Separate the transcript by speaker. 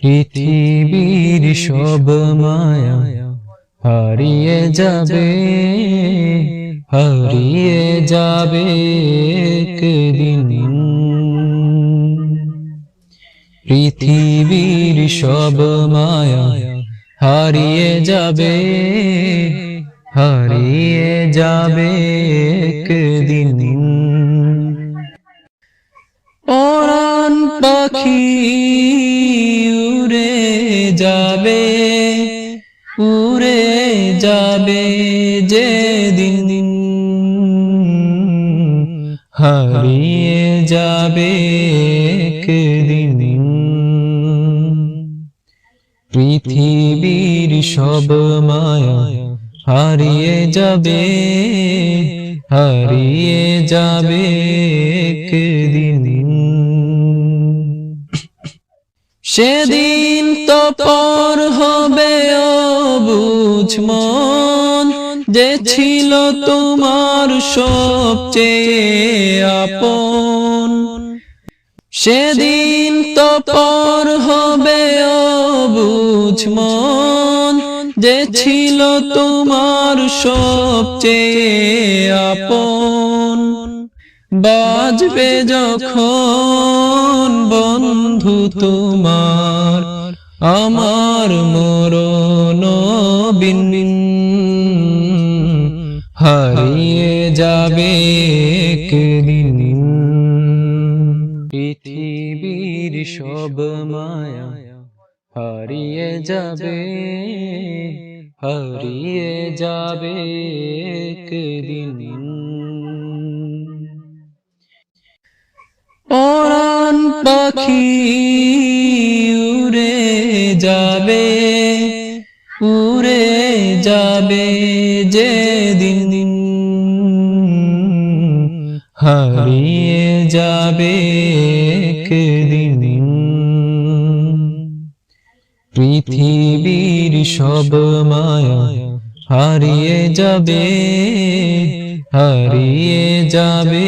Speaker 1: পৃথিবীর সব মায়া হারিয়ে যাবে, হারিয়ে যাবে একদিন। পৃথিবীর সব মায়া হারিয়ে যাবে, হারিয়ে যাবে একদিন। পরাণ পাখি উড়ে যাবে, উড়ে যাবে যেদিন, হারিয়ে যাবে একদিন। পৃথিবীর সব মায়া হারিয়ে যাবে, হারিয়ে যাবে একদিন। সেদিন তো পর হবে অবুঝ মন, যে ছিল তোমার সবচেয়ে আপন। সেদিন তো পর হবে অবুঝ মন, যে ছিল তোমার সবচেয়ে আপন। বাজবে যখন বন্ধু তোমার আমার মরণ বিন, হারিয়ে যাবে একদিন। পৃথিবীর সব মায়া হারিয়ে যাবে, হারিয়ে যাবে একদিন। পরাণ পাখি উড়ে যাবে, উড়ে যাবে যেদিন, হারিয়ে যাবে একদিন। পৃথিবীর সব মায়া হারিয়ে যাবে, হারিয়ে যাবে